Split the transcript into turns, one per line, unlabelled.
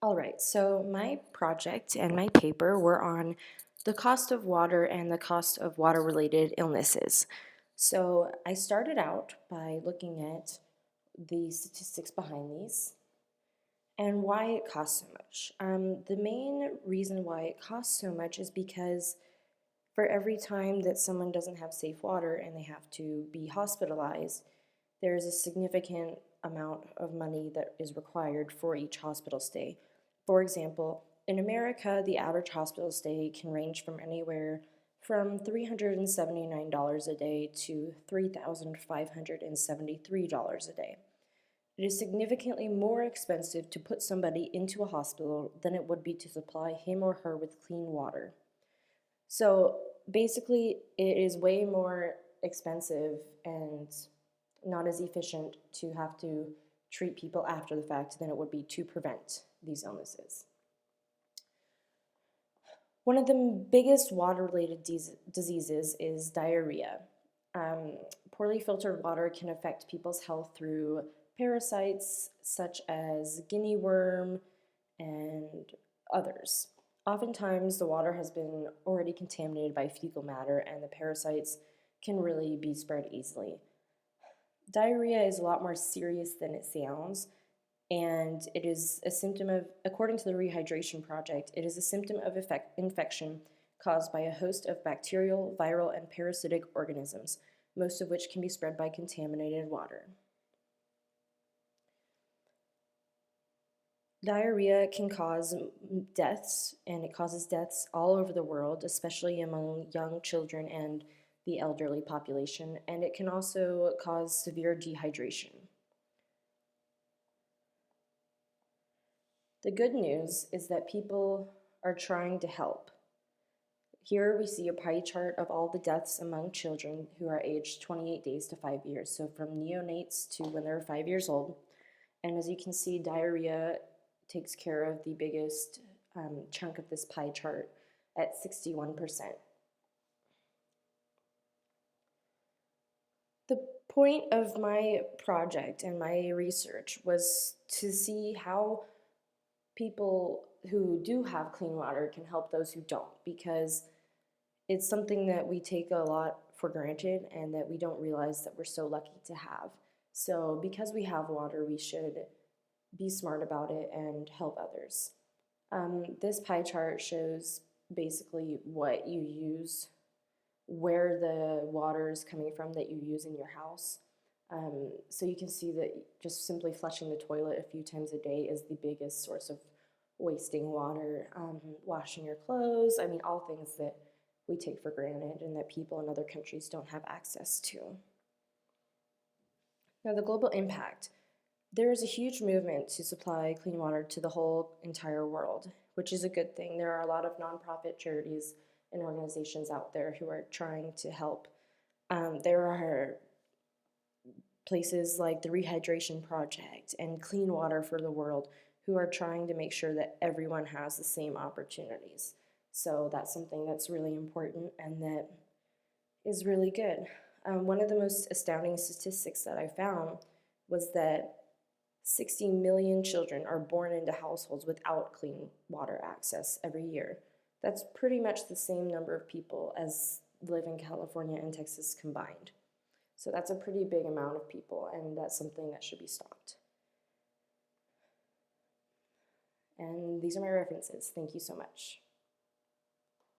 All right, so my project and my paper were on the cost of water and the cost of water-related illnesses. So I started out by looking at the statistics behind these and why it costs so much. The main reason why it costs so much is because for every time that someone doesn't have safe water and they have to be hospitalized, there's a significant amount of money that is required for each hospital stay. For example, in America, the average hospital stay can range from anywhere from $379 a day to $3,573 a day. It is significantly more expensive to put somebody into a hospital than it would be to supply him or her with clean water. So basically, it is way more expensive and not as efficient to have to treat people after the fact than it would be to prevent these illnesses. One of the biggest water-related diseases is diarrhea. Poorly filtered water can affect people's health through parasites such as guinea worm and others. Oftentimes, the water has been already contaminated by fecal matter, and the parasites can really be spread easily. Diarrhea is a lot more serious than it sounds, and it is a symptom of, according to the Rehydration Project, it is a symptom of infection caused by a host of bacterial, viral, and parasitic organisms, most of which can be spread by contaminated water. Diarrhea can cause deaths, and it causes deaths all over the world, especially among young children and the elderly population, and it can also cause severe dehydration. The good news is that people are trying to help. Here we see a pie chart of all the deaths among children who are aged 28 days to 5 years, so from neonates to when they're 5 years old. And as you can see, diarrhea takes care of the biggest chunk of this pie chart at 61%. The point of my project and my research was to see how people who do have clean water can help those who don't, because it's something that we take a lot for granted and that we don't realize that we're so lucky to have. So because we have water, we should be smart about it and help others. This pie chart shows basically what you use, where the water is coming from that you use in your house. So you can see that just simply flushing the toilet a few times a day is the biggest source of wasting water. Washing your clothes, I mean, all things that we take for granted and that people in other countries don't have access to. Now, the global impact. There is a huge movement to supply clean water to the whole entire world, which is a good thing. There are a lot of nonprofit charities and organizations out there who are trying to help. There are places like the Rehydration Project and Clean Water for the World who are trying to make sure that everyone has the same opportunities. So that's something that's really important and that is really good. One of the most astounding statistics that I found was that 60 million children are born into households without clean water access every year. That's pretty much the same number of people as live in California and Texas combined. So that's a pretty big amount of people, and that's something that should be stopped. And these are my references. Thank you so much.